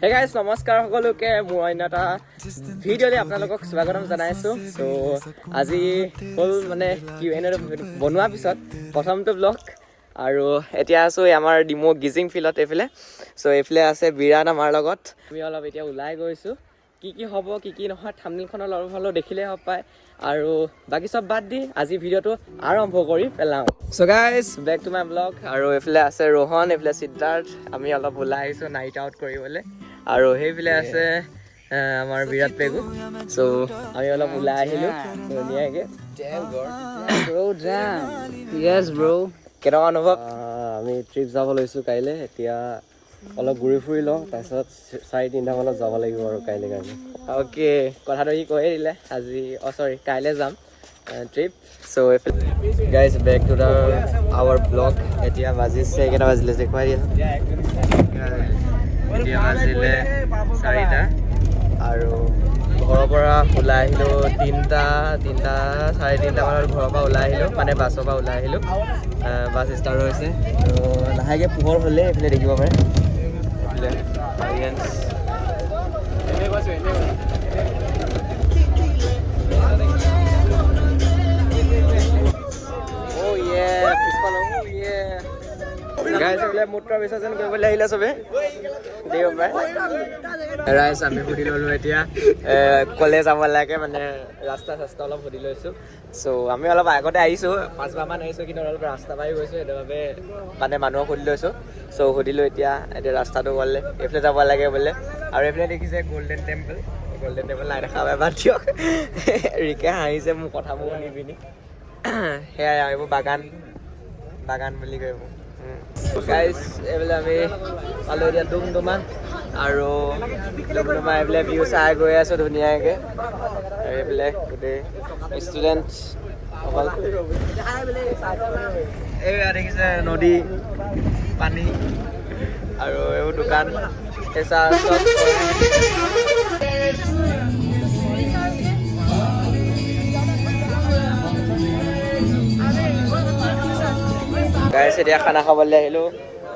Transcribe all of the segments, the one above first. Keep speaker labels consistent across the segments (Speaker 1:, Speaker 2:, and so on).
Speaker 1: Hey guys, নমস্কাৰ সকলোকে মোৰ অন্য এটা ভিডিঅ'লৈ আপোনালোকক স্বাগতম জনাইছোঁ। চ' আজি হ'ল মানে Q&A বনোৱাৰ পিছত প্ৰথমটো ব্লগ আৰু এতিয়া আছোঁ আমাৰ ডিমৌ গিজিং ফিল্ডত এইফালে। চ' এইফালে আছে বিৰাট আমাৰ লগত। আমি অলপ এতিয়া ওলাই গৈছোঁ, কি হ'ব কি নহয় থাম্বনেইলখনৰ অলপ হ'লেও দেখিলেই হ'ব পায় আৰু বাকী চব বাদ দি আজি ভিডিঅ'টো আৰম্ভ কৰি পেলাওঁ। So' guys back to my vlog. আৰু এইফালে আছে ৰোহন, এইফালে সিদ্ধাৰ্থ। আমি অলপ ওলাই আহিছোঁ নাইট আউট কৰিবলৈ আৰু সেইফালে আছে আমাৰ বিৰাট পেগু। চ' আমি অলপ ওলাই আহিলোঁ ধুনীয়াকৈ। কেনেকুৱা অনুভৱ?
Speaker 2: আমি ট্ৰিপ যাব লৈছোঁ কাইলৈ। এতিয়া অলপ ঘূৰি ফুৰি লওঁ, তাৰপিছত 4-3টা মানত যাব লাগিব আৰু কাইলৈ কাৰণে।
Speaker 1: অ'কে, কথাটো সি কৈয়ে দিলে আজি কাইলৈ যাম ট্ৰিপ। চ' এইফালে guys back to the our blog. এতিয়া বাজিছে কেইটা বাজিলে দেখুৱাই দিয়া। এতিয়া বাজিলে 4টা আৰু ঘৰৰ পৰা ওলাই আহিলোঁ 3:30 মানত ঘৰৰ পৰা ওলাই আহিলোঁ, মানে বাছৰ পৰা ওলাই আহিলোঁ। বাছ ষ্টাৰ্ট হৈছে তো লাহেকৈ পোহৰ হ'লে এইফালে দেখিব পাৰে। এইফালে মূত্ৰ বিসৰ্জন কৰিবলৈ আহিলে চবে ৰাইজ। আমি সুধি ল'লোঁ এতিয়া ক'লে যাব লাগে, মানে ৰাস্তা অলপ সুধি লৈছোঁ। চ' আমি অলপ আগতে আহিছোঁ, 5বাৰমান আহিছোঁ, কিন্তু অলপ ৰাস্তা পাই গৈছোঁ, সেইটোবাবে মানে মানুহক সুধি লৈছোঁ। চ' সুধিলোঁ এতিয়া ৰাস্তাটো ক'লে এইফালে যাব লাগে বোলে। আৰু এইফালে দেখিছে গল্ডেন টেম্পল নাই দেখা পাই বাদ দিয়ক। ৰিকে হাঁহিছে মোৰ কথাবোৰ শুনি পিনি। সেয়াই আৰু এইবোৰ বাগান বুলি কয় এইবোৰ। গাইজ এইফালে আমি পালোঁ এতিয়া ডুমডুমা আৰু এইফালে ভিউ চাই গৈ আছোঁ ধুনীয়াকৈ। আৰু এইফালে গোটেই ষ্টুডেণ্ট অকল এইয়া দেখিছে নদী, পানী আৰু এইবোৰ দোকান কেঁচা চব। গাইজ এতিয়া খানা খাবলৈ আহিলোঁ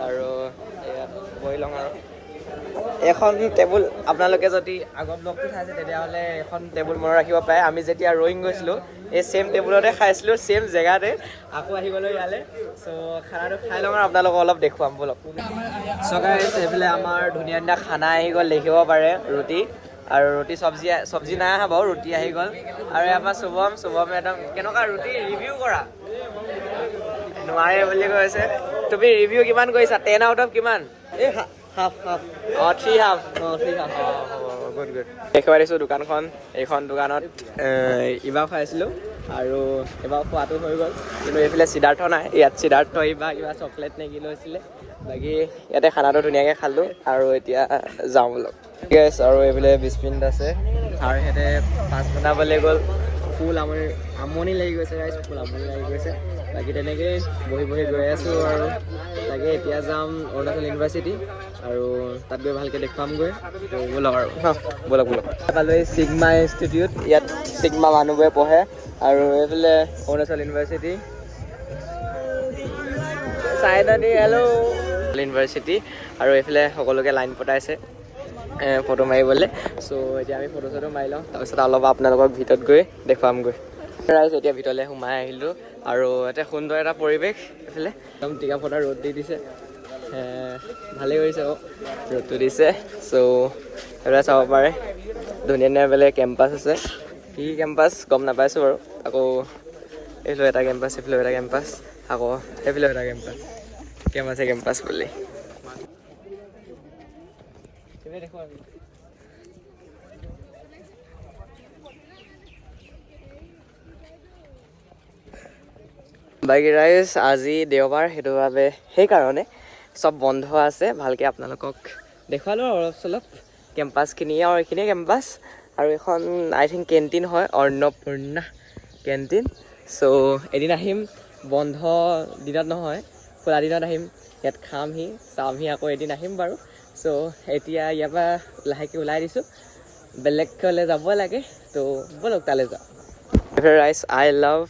Speaker 1: আৰু ইয়াত বহি লওঁ। আৰু এখন টেবুল আপোনালোকে যদি আগৰ ব্লগটো চাইছে তেতিয়াহ'লে এখন টেবুল মনত ৰাখিব পাৰে। আমি যেতিয়া ৰয়িং গৈছিলোঁ এই ছেইম টেবুলতে খাইছিলোঁ, ছেইম জেগাতে আকৌ আহি গ'লোঁ ইয়ালৈ। চ' খানাটো খাই লওঁ আৰু আপোনালোকক অলপ দেখুৱাম ব'লক। চ' গাইজ এইফালে আমাৰ ধুনীয়া ধুনীয়া খানা আহি গ'ল, দেখিব পাৰে ৰুটি আৰু চব্জি নাই অহা বাৰু, ৰুটি আহি গ'ল। আৰু আমাৰ শুভমে একদম কেনেকুৱা ৰুটি ৰিভিউ কৰা নোৱাৰে বুলি কৈছে। তুমি ৰিভিউ কিমান কৰিছা? 10 আউট অফ কিমান?
Speaker 2: এই হাফ
Speaker 1: 3 হাফ। গুড দেখুৱাই দিছোঁ দোকানখন। এইখন দোকানত এইবাৰ খাইছিলোঁ আৰু এইবাৰ খোৱাটো হৈ গ'ল, কিন্তু এইফালে সিদ্ধাৰ্থ নাই। ইয়াত সিদ্ধাৰ্থ কিবা চকলেট নে কি লৈছিলে। বাকী ইয়াতে খানাটো ধুনীয়াকৈ খালোঁ আৰু এতিয়া যাওঁ বোলক। গেছ আৰু এইফালে 20 মিনিট আছে আৰু সিহঁতে 5 বনাবলৈ গ'ল। ফুল আমনি লাগি গৈছে গাইজ, আমনি লাগি গৈছে। বাকী তেনেকৈ বহি গৈ আছোঁ আৰু তাকে এতিয়া যাম অৰুণাচল ইউনিভাৰ্চিটি আৰু তাত গৈ ভালকৈ দেখুৱামগৈ। ব'লক আৰু ব'লক পালোঁ ছিগমা ইনষ্টিটিউট। ইয়াত ছিগমা মানুহবোৰে পঢ়ে আৰু এইফালে অৰুণাচল ইউনিভাৰ্চিটি ইউনিভাৰ্চিটি আৰু এইফালে সকলোকে লাইন পতাইছে ফটো মাৰিবলৈ। চ' এতিয়া আমি ফটো মাৰি লওঁ, তাৰপিছত অলপ আপোনালোকক ভিতৰত গৈ দেখুৱামগৈ। ৰাইজ এতিয়া ভিতৰলৈ সোমাই আহিলোঁ আৰু ইয়াতে সুন্দৰ এটা পৰিৱেশ। এইফালে একদম টিকা ফটা ৰ'দ দি দিছে, ভালেই কৰিছে আকৌ ৰ'দটো দিছে। চ' সেইবিলাক চাব পাৰে, ধুনীয়া বেলেগ কেম্পাছ আছে। কি কেম্পাছ গম নাপাইছোঁ বাৰু। আকৌ এইফালেও এটা কেম্পাছ, এইফালেও এটা কেম্পাছ, আকৌ সেইফালেও এটা কেম্পাছ বুলি বাকী ৰাইজ আজি দেওবাৰ, সেইটো বাবে সেইকাৰণে চব বন্ধ আছে। ভালকৈ আপোনালোকক দেখুৱালোঁ আৰু অলপ চলপ কেম্পাছখিনি। আৰু এইখিনিয়ে কেম্পাছ আৰু এখন আই থিংক কেণ্টিন হয়, অন্নপূৰ্ণা কেণ্টিন। চ' এদিন আহিম, বন্ধ দিনত নহয় খোলা দিনত আহিম, ইয়াত চামহি আকৌ এদিন আহিম বাৰু। চ' এতিয়া ইয়াৰ পৰা লাহেকৈ ওলাই দিছোঁ, বেলেগলৈ যাব লাগে। তো ব'লক তালৈ যাওঁ। ৰাইজ আই লাভ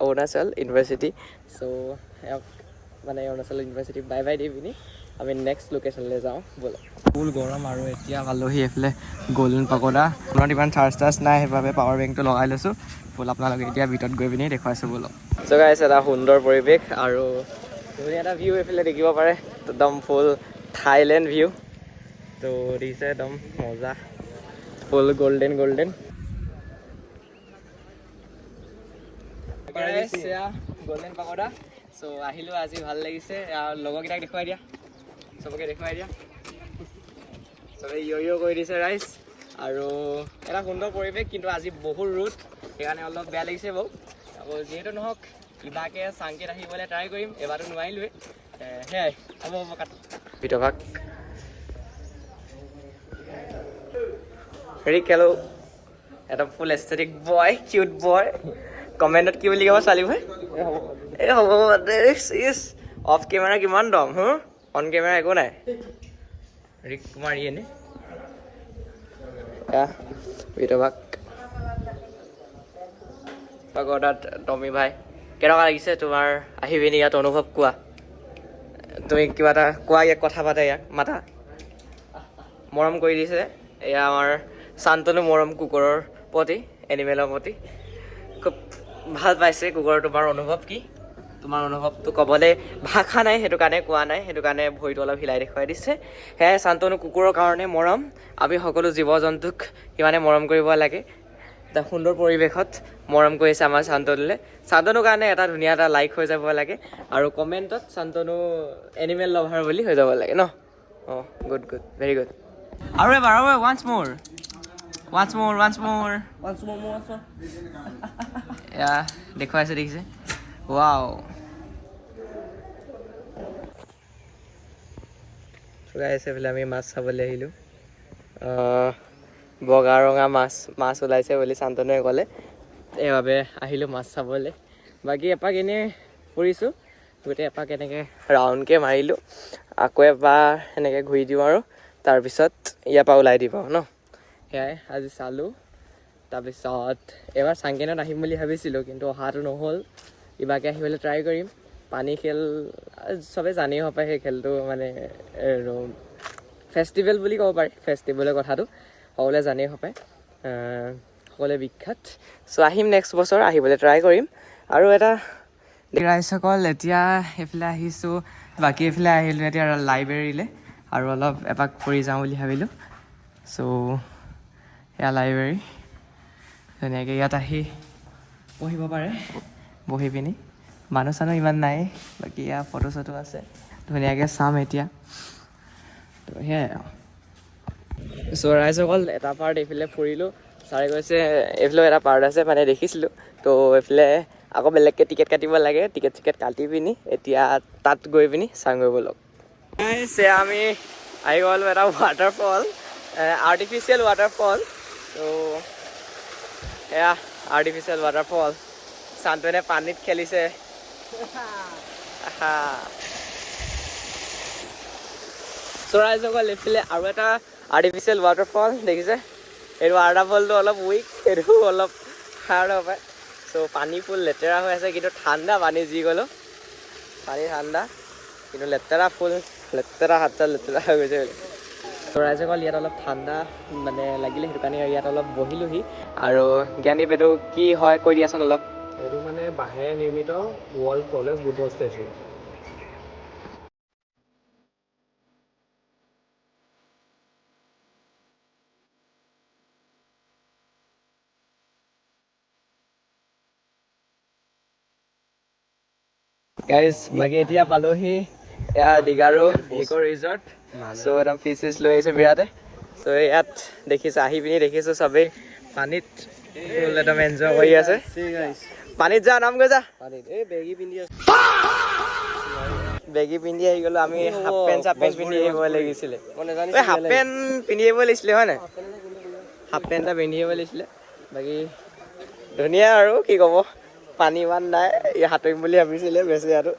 Speaker 1: অৰুণাচল ইউনিভাৰ্চিটি। চ' মানে অৰুণাচল ইউনিভাৰ্চিটি বাই দি পিনি আমি নেক্সট লোকেশ্যনলৈ যাওঁ ব'লা। ফুল গৰম আৰু এতিয়া পালোহি এইফালে গ'ল্ডেন পাগোডা। ফোনত ইমান চাৰ্জ নাই, সেইবাবে পাৱাৰ বেংকটো লগাই লৈছোঁ। ব'ল আপোনালোকে এতিয়া ভিতৰত গৈ পিনি দেখুৱাইছোঁ ব'লক। চ' গাইছ, এটা সুন্দৰ পৰিৱেশ আৰু ধুনীয়া এটা ভিউ এইফালে দেখিব পাৰে, একদম ফুল থাইলেণ্ড ভিউ। তো দিছে একদম মজা, full golden golden. Golden pagoda. So' আহিলোঁ আজি, ভাল লাগিছে। লগৰকেইটাক দেখুৱাই দিয়া, চবকে দেখুৱাই দিয়া। চবে ইয় কৰি দিছে ৰাইজ। আৰু এটা সুন্দৰ পৰিৱেশ, কিন্তু আজি বহুত ৰ'দ, সেইকাৰণে অলপ বেয়া লাগিছে বাৰু। আকৌ যিহেতু নহওক, কিবাকৈ চাংকেত আহিবলৈ ট্ৰাই কৰিম। এবাৰতো নোৱাৰিলোৱে, সেয়াই। হ'ব কাট ভিতৰভাগ হেৰি খেলো। এটা ফুল এস্থেটিক বয়, কিউট বয়। কমেণ্টত কি বুলি ক'ব ছোৱালী ভাই? এই হ'ব অফ কেমেৰা কিমান দম, অন কেমেৰা একো নাই। ৰিক কুমাৰ ইয়ে নে ভিতৰভাগ পাগোডাত টমি ভাই। কেনেকুৱা লাগিছে তোমাৰ আহি পিনি ইয়াত অনুভৱ? কোৱা, তুমি কিবা এটা কোৱা, ইয়াক কথা পাতা, ইয়াক মাতা। মৰম কৰি দিছে। এয়া আমাৰ শান্তনু মৰম কুকুৰৰ প্ৰতি, এনিমেলৰ প্ৰতি খুব ভাল পাইছে কুকুৰৰ। তোমাৰ অনুভৱ কি? তোমাৰ অনুভৱটো ক'বলৈ ভাষা নাই, সেইটো কাৰণে কোৱা নাই, সেইটো কাৰণে ভৰিটো অলপ হিলাই দেখুৱাই দিছে। সেয়াই শান্তনু কুকুৰৰ কাৰণে মৰম। আমি সকলো জীৱ জন্তুক সিমানে মৰম কৰিব লাগে। এটা সুন্দৰ পৰিৱেশত মৰম কৰিছে আমাৰ শান্তনুলৈ। শান্তনুৰ কাৰণে এটা ধুনীয়া এটা লাইক হৈ যাব লাগে, আৰু কমেণ্টত শান্তনু এনিমেল লাভাৰ বুলি হৈ যাব লাগে ন। অঁ, গুড গুড, ভেৰি গুড। আৰু এবাৰ ওৱান্স মোৰ এয়া দেখুৱাইছে, দেখিছে? ৱাও। গাইছে বোলে আমি মাছ চাবলৈ আহিলোঁ। বগা ৰঙা মাছ ওলাইছে বুলি শান্তনুৱে ক'লে, সেইবাবে আহিলোঁ মাছ চাবলৈ। বাকী এপাক এনেই ফুৰিছোঁ, গোটেই এপাক এনেকৈ ৰাউণ্ডকৈ মাৰিলোঁ। আকৌ এবাৰ এনেকৈ ঘূৰি দিওঁ আৰু তাৰপিছত ইয়াৰ পৰা ওলাই দিব ন। সেয়াই আজি চালোঁ। তাৰপিছত এবাৰ চাংকেনত আহিম বুলি ভাবিছিলোঁ, কিন্তু অহাটো নহ'ল। কিবাকৈ আহিবলৈ ট্ৰাই কৰিম। পানী খেল চবেই জানেই হ'ব পাৰে, সেই খেলটো মানে ফেষ্টিভেল বুলি ক'ব পাৰি। ফেষ্টিভেলৰ কথাটো সকলোৱে জানেই হ'ব পাৰে, সকলোৱে বিখ্যাত। চ' আহিম নেক্সট বছৰ, আহিবলৈ ট্ৰাই কৰিম। আৰু এটা ৰাইজসকল, এতিয়া এইফালে আহিছোঁ। বাকী এইফালে আহিলোঁ এতিয়া লাইব্ৰেৰীলৈ, আৰু অলপ এপাক ফুৰি যাওঁ বুলি ভাবিলোঁ। চ' এয়া লাইব্ৰেৰী, ধুনীয়াকৈ ইয়াত আহি পঢ়িব পাৰে। বহি পিনি মানুহ চানুহ ইমান নাই, বাকী এয়া ফটো চটো আছে, ধুনীয়াকৈ চাম এতিয়া। তো সেয়াই আৰু। চ' ৰাইজসকল, এটা পাৰ্ট এইফালে ফুৰিলোঁ। ছাৰে কৈছে এইফালেও এটা পাৰ্ট আছে, মানে দেখিছিলোঁ। তো এইফালে আকৌ বেলেগকৈ টিকেট কাটিব লাগে। টিকেট কাটি পিনি এতিয়া তাত গৈ পিনি চাংগৈ ব'লক। আমি আহি গ'লোঁ এটা ৱাটাৰফল, আৰ্টিফিচিয়েল ৱাটাৰফল। তো এয়া আৰ্টিফিচিয়েল ৱাটাৰফল। শান্তনুৱে পানীত খেলিছে। চৰাইজগল এইফালে আৰু এটা আৰ্টিফিচিয়েল ৱাটাৰফল দেখিছে। এইটো ৱাটাৰফলটো অলপ উইক, সেইটো অলপ হাৰ্ড হ'ব পাৰে। চ' পানী ফুল লেতেৰা হৈ আছে, কিন্তু ঠাণ্ডা পানী। যি গ'লো পানী ঠাণ্ডা, কিন্তু লেতেৰা ফুল, লেতেৰা হাত চাত লেতেৰা হৈ গৈছে। চৰাইজগল ইয়াত অলপ ঠাণ্ডা মানে লাগিলে, সেইটো কাৰণে ইয়াত অলপ বহিলোহি। আৰু জ্ঞানদীপ, এইটো কি হয় কৈ দিয়াচোন অলপ।
Speaker 2: এইটো মানে বাঁহেৰে নিৰ্মিত world progress Buddha statue.
Speaker 1: Guys, বাকী এতিয়া পালোহি এয়া দীঘাৰু ইক' ৰিজৰ্ট। চ' একদম ফিচ চিচ লৈ আহিছোঁ বিৰাটে। চ' ইয়াত দেখিছোঁ, আহি পিনি দেখিছোঁ চবেই পানীত ফুল একদম এনজয় কৰি আছে। পানীত যা, নাম গৈ যা। বেগী পিন্ধি আহি গ'লোঁ আমি। হাফ পেণ্ট চাফ পেণ্ট পিন্ধি আহিব লাগিছিলে। হাফ পেণ্ট পিন্ধি আহিব লাগিছিলে, হয় নাই? হাফ পেণ্ট এটা পিন্ধি আহিব লাগিছিলে। বাকী ধুনীয়া আৰু কি ক'ব, পানী ইমান নাই। সাঁতুৰিম বুলি ভাবিছিলে বেচেৰাটো।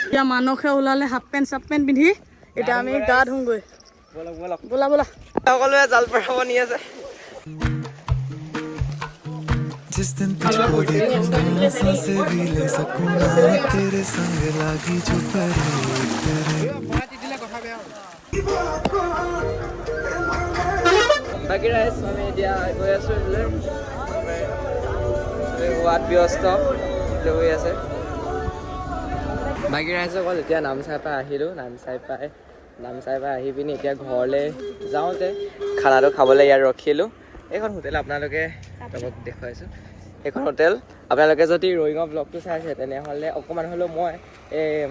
Speaker 3: এতিয়া মানসে ওলালে হাফ পেণ্ট চাফ পেণ্ট পিন্ধি। এতিয়া আমি গা ধুওঁগৈ। ব'লা ব'লা।
Speaker 1: সকলোৱে জাল পৰাব নি আছে।
Speaker 4: जिस दिन तुझको देखूंगा सांसें भी ले सकूंगा तेरे संग लागी जो परे तेरे
Speaker 1: বাকী ৰাইজ আমি এতিয়া গৈ আছোঁ এইফালে হোৱাত ব্যস্ত হৈ আছে বাকী ৰাইজসকল এতিয়া নামচাই পৰা আহিলোঁ নামচাই পৰা আহি পিনি এতিয়া ঘৰলৈ যাওঁতে খানাটো খাবলৈ ইয়াত ৰখিলোঁ এইখন হোটেল আপোনালোকে লগত দেখুৱাইছোঁ এইখন হোটেল আপোনালোকে যদি ৰয়িঙৰ ব্লগটো চাইছে তেনেহ'লে অকণমান হ'লেও মই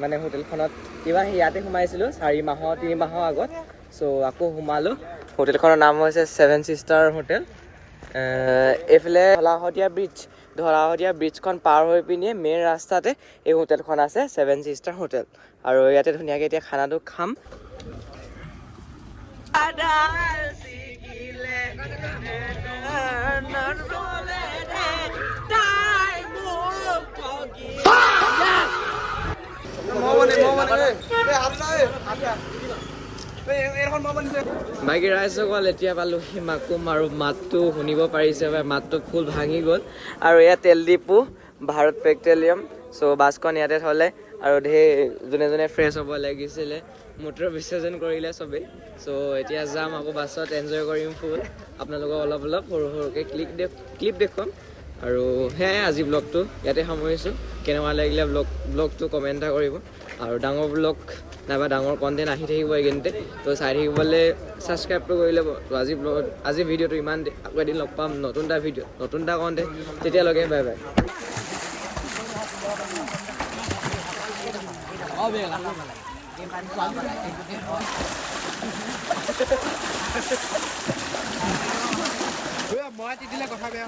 Speaker 1: মানে হোটেলখনত কিবা ইয়াতে সোমাইছিলোঁ 3 মাহৰ আগত চ' আকৌ সোমালোঁ হোটেলখনৰ নাম হৈছে 7 ছিষ্টাৰ হোটেল এইফালে ধলাশদীয়া ব্ৰিজখন পাৰ হৈ পিনিয়ে মেইন ৰাস্তাতে এই হোটেলখন আছে 7 ছিষ্টাৰ হোটেল আৰু ইয়াতে ধুনীয়াকৈ এতিয়া খানাটো খাম বাকী ৰাইজসকল এতিয়া পালোহি মাকুম আৰু মাতটো শুনিব পাৰিছে মাতটো ফুল ভাঙি গ'ল আৰু এয়া তেল ডিপু ভাৰত পেট্ৰলিয়াম চ' বাছখন ইয়াতে থ'লে আৰু যোনে ফ্ৰেছ হ'ব লাগিছিলে মূত্ৰ বিসৰ্জন কৰিলে চবেই চ' এতিয়া যাম আকৌ বাছত এনজয় কৰিম ফুল আপোনালোকক অলপ সৰু সৰুকৈ ক্লিপ দেখুৱাম আৰু সেয়াই আজি ব্লগটো ইয়াতে সামৰিছোঁ কেনেকুৱা লাগিলে ব্লগটো কমেণ্ট এটা কৰিব আৰু ডাঙৰ ব্লগ নাইবা ডাঙৰ কণ্টেণ্ট আহি থাকিব এইখিনিতে তো চাই থাকিবলৈ ছাবস্ক্ৰাইবটো কৰি ল'ব তো আজি ভিডিঅ'টো ইমান আকৌ এদিন লগ পাম নতুন এটা কণ্টেণ্ট তেতিয়ালৈকে বাই বাই
Speaker 5: মই তিতিলে কথা বেয়া